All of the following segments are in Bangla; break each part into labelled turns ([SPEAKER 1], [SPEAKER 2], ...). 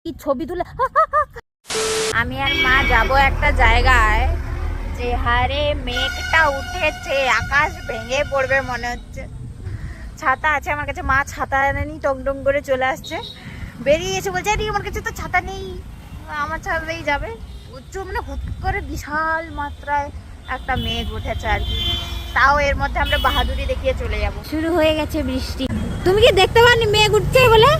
[SPEAKER 1] কি ছবি তুলে আমি আর মা যাব একটা জায়গায়, যে হারে মেঘটা উঠেছে, আকাশ ভেঙে পড়বে মনে হচ্ছে। ছাতা আছে আমার কাছে, মা ছাতা এনেনি, টং টং করে চলে আসছে, বেরিয়ে এসে বলছে আরে আমার কাছে তো ছাতা নেই, আমার ছাতাতেই যাবে। প্রচুর মানে হুট করে বিশাল মাত্রায় একটা মেঘ উঠেছে আর কি। তাও এর মধ্যে আমরা বাহাদুরি দেখিয়ে চলে যাব। শুরু হয়ে গেছে বৃষ্টি। তুমি কি দেখতে পাওনি মেঘ উঠছে বলে?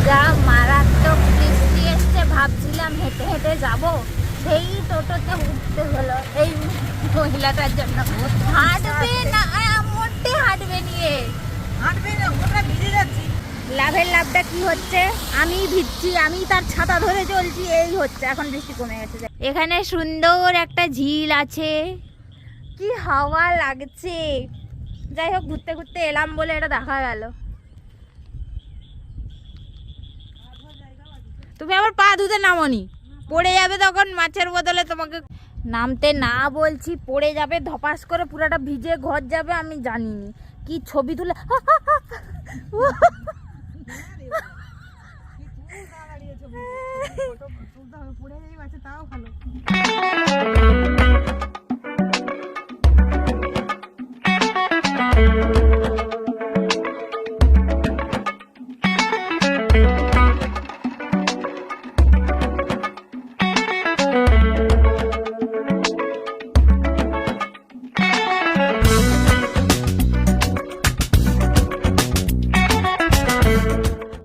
[SPEAKER 1] যা মারাত্মক বৃষ্টি এসছে, ভাবছিলাম হেঁটে হেঁটে যাব, সেই টোটোতে উঠতে হলো এই মহিলাটার জন্য। হাঁটবে না, মোটে হাঁটবে নিয়ে, হাঁটবে না, ওটা ভিজে যাচ্ছি। লাভের লাভটা কি হচ্ছে, আমি ভিজছি, আমি তার ছাতা ধরে চলছি, এই হচ্ছে। এখন বৃষ্টি কমে গেছে। এখানে সুন্দর একটা ঝিল আছে, কি হাওয়া লাগছে। যাই হোক, ঘুরতে ঘুরতে এলাম বলে এটা দেখা গেল। তুমি আবার পা ধুতে নামোনি, পড়ে যাবে তখন মাছের বদলে। তোমাকে নামতে না বলছি, পড়ে যাবে ধপাস করে, পুরাটা ভিজে ঘর যাবে। আমি জানিনি কি ছবি তুলে পড়ে যাই, তাও ভালো।